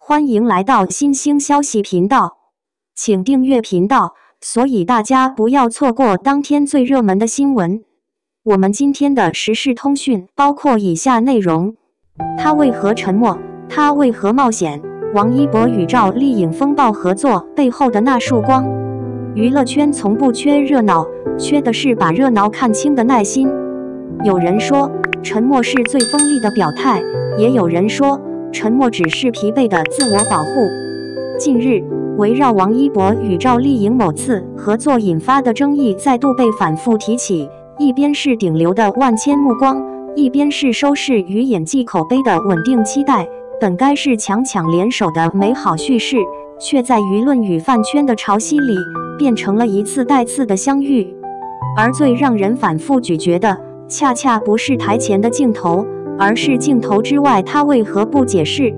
歡迎來到新興消息頻道，請訂閱頻道，所以大家不要錯過當天最熱門的新聞。我們今天的時事通訊包括以下內容：他為何沉默？他為何冒險？王一博與趙麗穎風暴合作背後的那束光。娛樂圈從不缺熱鬧，缺的是把熱鬧看清的耐心。有人說，沉默是最鋒利的表態，也有人說，沉默只是疲憊的自我保護。近日，圍繞王一博與趙麗穎某次合作引發的爭議再度被反覆提起，一邊是頂流的萬千目光，一邊是收視與演技口碑的穩定期待。本該是強強聯手的美好敘事，卻在輿論與飯圈的潮汐裡，變成了一次帶刺的相遇。而最讓人反覆咀嚼的，恰恰不是台前的鏡頭，而是鏡頭之外他為何不解釋，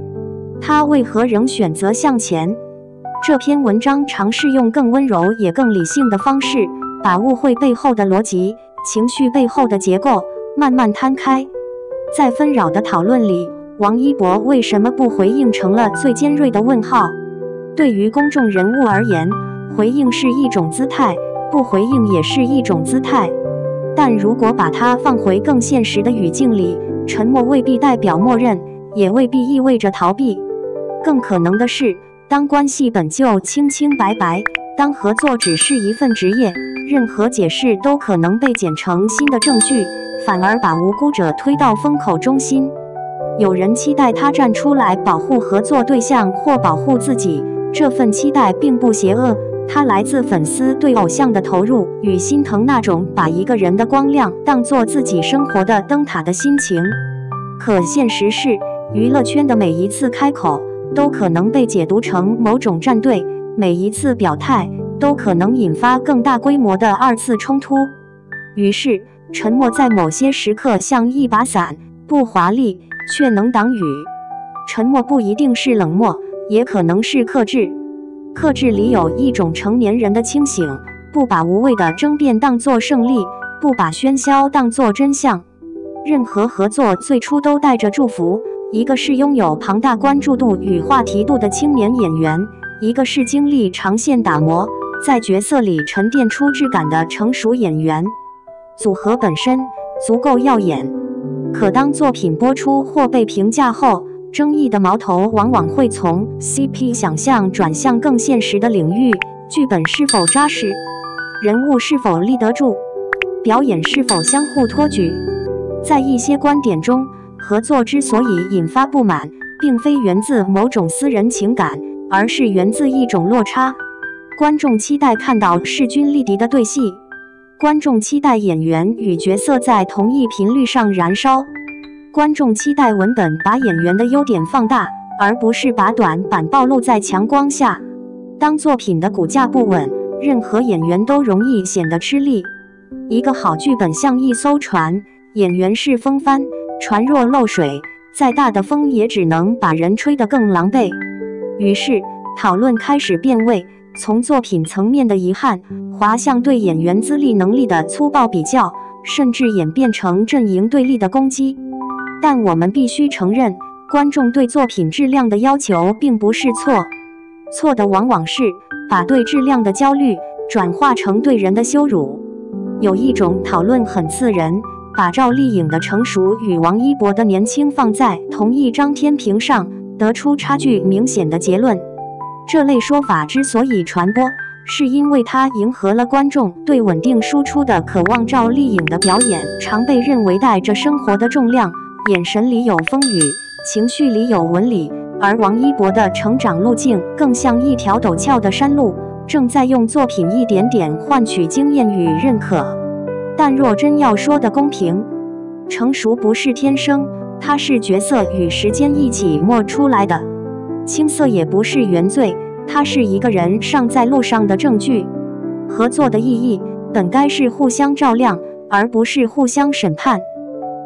他為何仍選擇向前。這篇文章嘗試用更溫柔也更理性的方式，把誤會背後的邏輯、情緒背後的結構慢慢攤開。在紛擾的討論裡，王一博為什麼不回應成了最尖銳的問號。對於公眾人物而言，回應是一種姿態，不回應也是一種姿態。但如果把它放回更現實的語境裡，沉默未必代表默認，也未必意味着逃避。更可能的是，當關係本就清清白白，當合作只是一份職業，任何解釋都可能被剪成新的證據，反而把無辜者推到風口中心。有人期待他站出來保護合作對象或保護自己，這份期待並不邪惡，它來自粉絲對偶像的投入與心疼那種把一個人的光亮當作自己生活的燈塔的心情。可現實是，娛樂圈的每一次開口都可能被解讀成某種站隊，每一次表態都可能引發更大規模的二次衝突。於是，沉默在某些時刻像一把傘，不華麗，卻能擋雨。沉默不一定是冷漠，也可能是克制。克制裡有一種成年人的清醒，不把無謂的爭辯當作勝利，不把喧囂當作真相。任何合作最初都帶着祝福，一個是擁有龐大關注度與話題度的青年演員，一個是經歷長線打磨，在角色裡沉澱出質感的成熟演員。組合本身足夠耀眼，可當作品播出或被評價後，爭議的矛頭往往會從 CP 想象轉向更現實的領域：劇本是否扎實，人物是否立得住，表演是否相互托舉。在一些觀點中，合作之所以引發不滿，並非源自某種私人情感，而是源自一種落差。觀眾期待看到勢均力敵的對戲，觀眾期待演員與角色在同一頻率上燃燒，觀眾期待文本把演員的優點放大，而不是把短板暴露在強光下。當作品的骨架不穩，任何演員都容易顯得吃力。一個好劇本像一艘船，演員是風帆，船若漏水，再大的風也只能把人吹得更狼狽。於是，討論開始變味，從作品層面的遺憾滑向對演員資歷能力的粗暴比較，甚至演變成陣營對立的攻擊。但我們必須承認，觀眾對作品質量的要求並不是錯，錯的往往是把對質量的焦慮轉化成對人的羞辱。有一種討論很刺人，把趙麗穎的成熟與王一博的年輕放在同一張天平上，得出差距明顯的結論。這類說法之所以傳播，是因為它迎合了觀眾對穩定輸出的渴望。趙麗穎的表演常被認為帶着生活的重量，眼神裡有風雨，情緒裡有紋理，而王一博的成長路徑更像一條陡峭的山路，正在用作品一點點換取經驗與認可。但若真要說的公平，成熟不是天生，它是角色與時間一起磨出來的。青澀也不是原罪，它是一個人尚在路上的證據。合作的意義本該是互相照亮，而不是互相審判。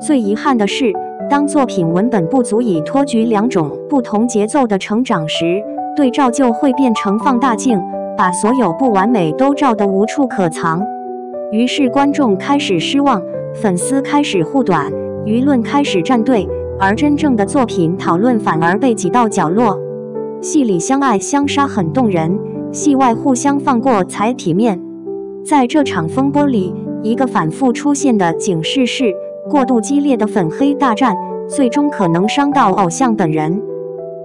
最遺憾的是，當作品文本不足以托舉兩種不同節奏的成長時，對照就會變成放大鏡，把所有不完美都照得無處可藏。於是觀眾開始失望，粉絲開始護短，輿論開始站隊，而真正的作品討論反而被擠到角落。戲裡相愛相殺很動人，戲外互相放過才體面。在這場風波裡，一個反覆出現的警示是，過度激烈的粉黑大戰最終可能傷到偶像本人。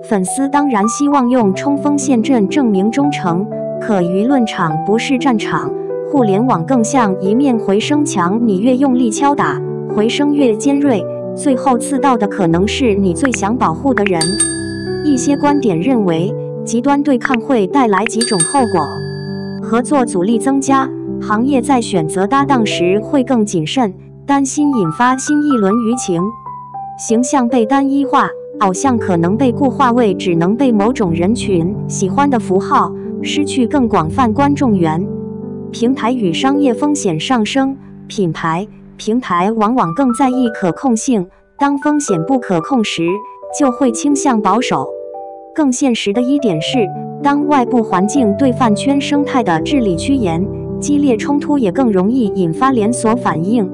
粉絲當然希望用衝鋒陷陣證明忠誠，可輿論場不是戰場，互聯網更像一面回聲牆，你越用力敲打，回聲越尖銳，最後刺到的可能是你最想保護的人。一些觀點認為，極端對抗會帶來幾種後果：合作阻力增加，行業在選擇搭檔時會更謹慎，擔心引發新一輪輿情；形象被單一化，偶像可能被固化為只能被某種人群喜歡的符號，失去更廣泛觀眾緣。平台與商業風險上升，平台往往更在意可控性，當風險不可控時，就會傾向保守。更現實的一點是，當外部環境對飯圈生態的治理趨嚴，激烈衝突也更容易引發連鎖反應。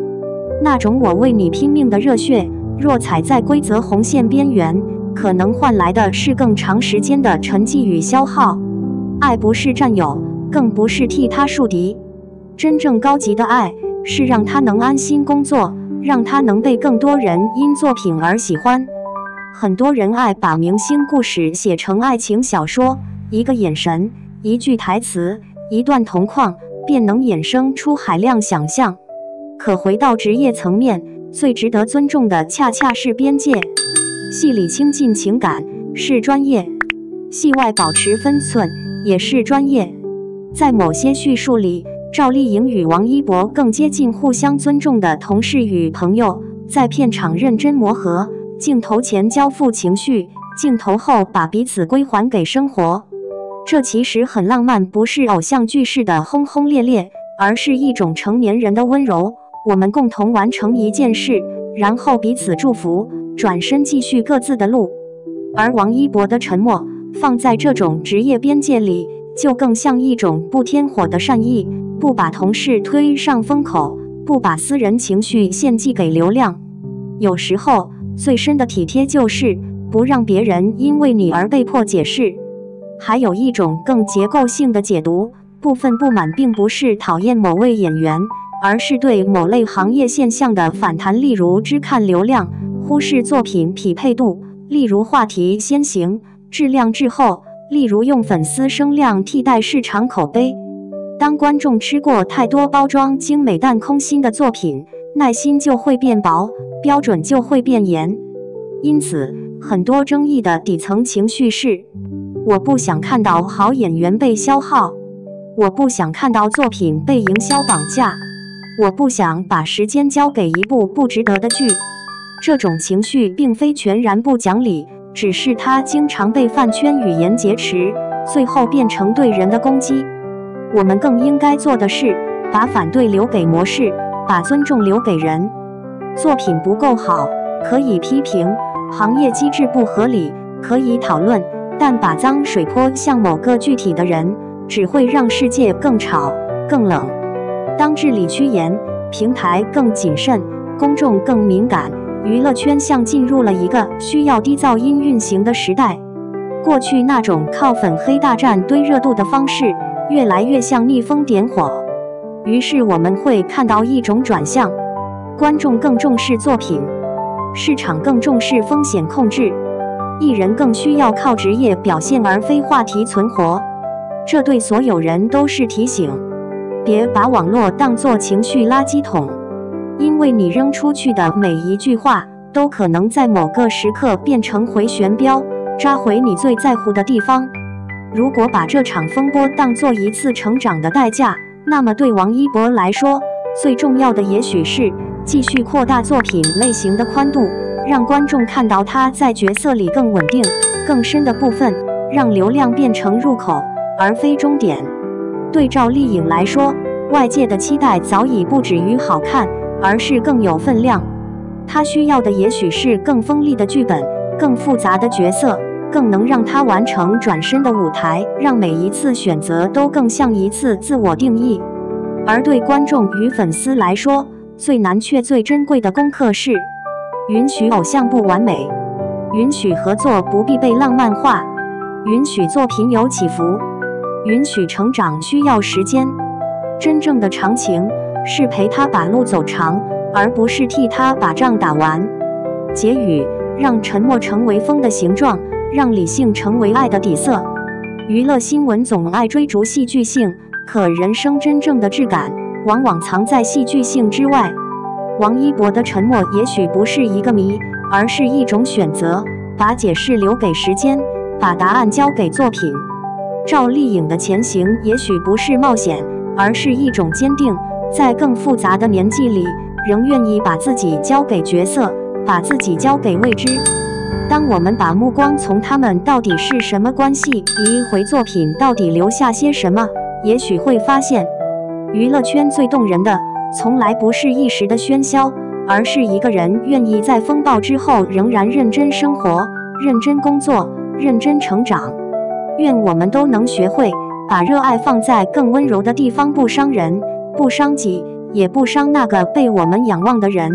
那種我為你拼命的熱血，若踩在規則紅線邊緣，可能換來的是更長時間的沉寂與消耗。愛不是佔有，更不是替他樹敵。真正高級的愛，是讓他能安心工作，讓他能被更多人因作品而喜歡。很多人愛把明星故事寫成愛情小說，一個眼神，一句台詞，一段銅礦，便能衍生出海量想象。可回到職業層面，最值得尊重的恰恰是邊界。戲裡傾盡情感是專業，戲外保持分寸也是專業。在某些敘述裡，趙麗穎與王一博更接近互相尊重的同事與朋友，在片場認真磨合，鏡頭前交付情緒，鏡頭後把彼此歸還給生活。這其實很浪漫，不是偶像劇式的轟轟烈烈，而是一種成年人的溫柔。我們共同完成一件事，然後彼此祝福，轉身繼續各自的路。而王一博的沉默，放在這種職業邊界裡，就更像一種不添火的善意，不把同事推上風口，不把私人情緒獻祭給流量。有時候，最深的體貼就是不讓別人因為你而被迫解釋。還有一種更結構性的解讀，部分不滿並不是討厭某位演員，而是對某類行業現象的反彈，例如只看流量，忽視作品匹配度，例如話題先行，質量滯後，例如用粉絲聲量替代市場口碑。當觀眾吃過太多包裝精美但空心的作品，耐心就會變薄，標準就會變嚴。因此，很多爭議的底層情緒是：我不想看到好演員被消耗，我不想看到作品被營銷綁架，我不想把時間交給一部不值得的劇。這種情緒並非全然不講理，只是它經常被飯圈語言劫持，最後變成對人的攻擊。我們更應該做的是，把反對留給模式，把尊重留給人。作品不夠好，可以批評；行業機制不合理，可以討論。但把髒水潑向某個具體的人，只會讓世界更吵、更冷。當治理趨嚴，平台更謹慎，公眾更敏感，娛樂圈像進入了一個需要低噪音運行的時代。過去那種靠粉黑大戰堆熱度的方式，越來越像逆風點火。於是我們會看到一種轉向：觀眾更重視作品，市場更重視風險控制，藝人更需要靠職業表現而非話題存活。這對所有人都是提醒，別把網絡當作情緒垃圾桶，因為你扔出去的每一句話，都可能在某個時刻變成回旋鏢，扎回你最在乎的地方。如果把這場風波當作一次成長的代價，那麼對王一博來說，最重要的也許是繼續擴大作品類型的寬度，讓觀眾看到他在角色裡更穩定、更深的部分，讓流量變成入口而非終點。對趙麗穎來說，外界的期待早已不止於好看，而是更有分量。她需要的也許是更鋒利的劇本、更複雜的角色，更能讓她完成轉身的舞台，讓每一次選擇都更像一次自我定義。而對觀眾與粉絲來說，最難卻最珍貴的功課是允許偶像不完美，允許合作不必被浪漫化，允許作品有起伏，允許成長需要時間。真正的長情是陪他把路走長，而不是替他把仗打完。結語：讓沉默成為風的形狀，讓理性成為愛的底色。娛樂新聞總愛追逐戲劇性，可人生真正的質感往往藏在戲劇性之外。王一博的沉默也許不是一個謎，而是一種選擇，把解釋留給時間，把答案交給作品。趙麗穎的前行也許不是冒險，而是一種堅定，在更複雜的年紀裡，仍願意把自己交給角色，把自己交給未知。當我們把目光從他們到底是什麼關係移回作品到底留下些什麼，也許會發現，娛樂圈最動人的從來不是一時的喧囂，而是一個人願意在風暴之後仍然認真生活，認真工作，認真成長。願我們都能學會把熱愛放在更溫柔的地方，不傷人，不傷己，也不傷那個被我們仰望的人。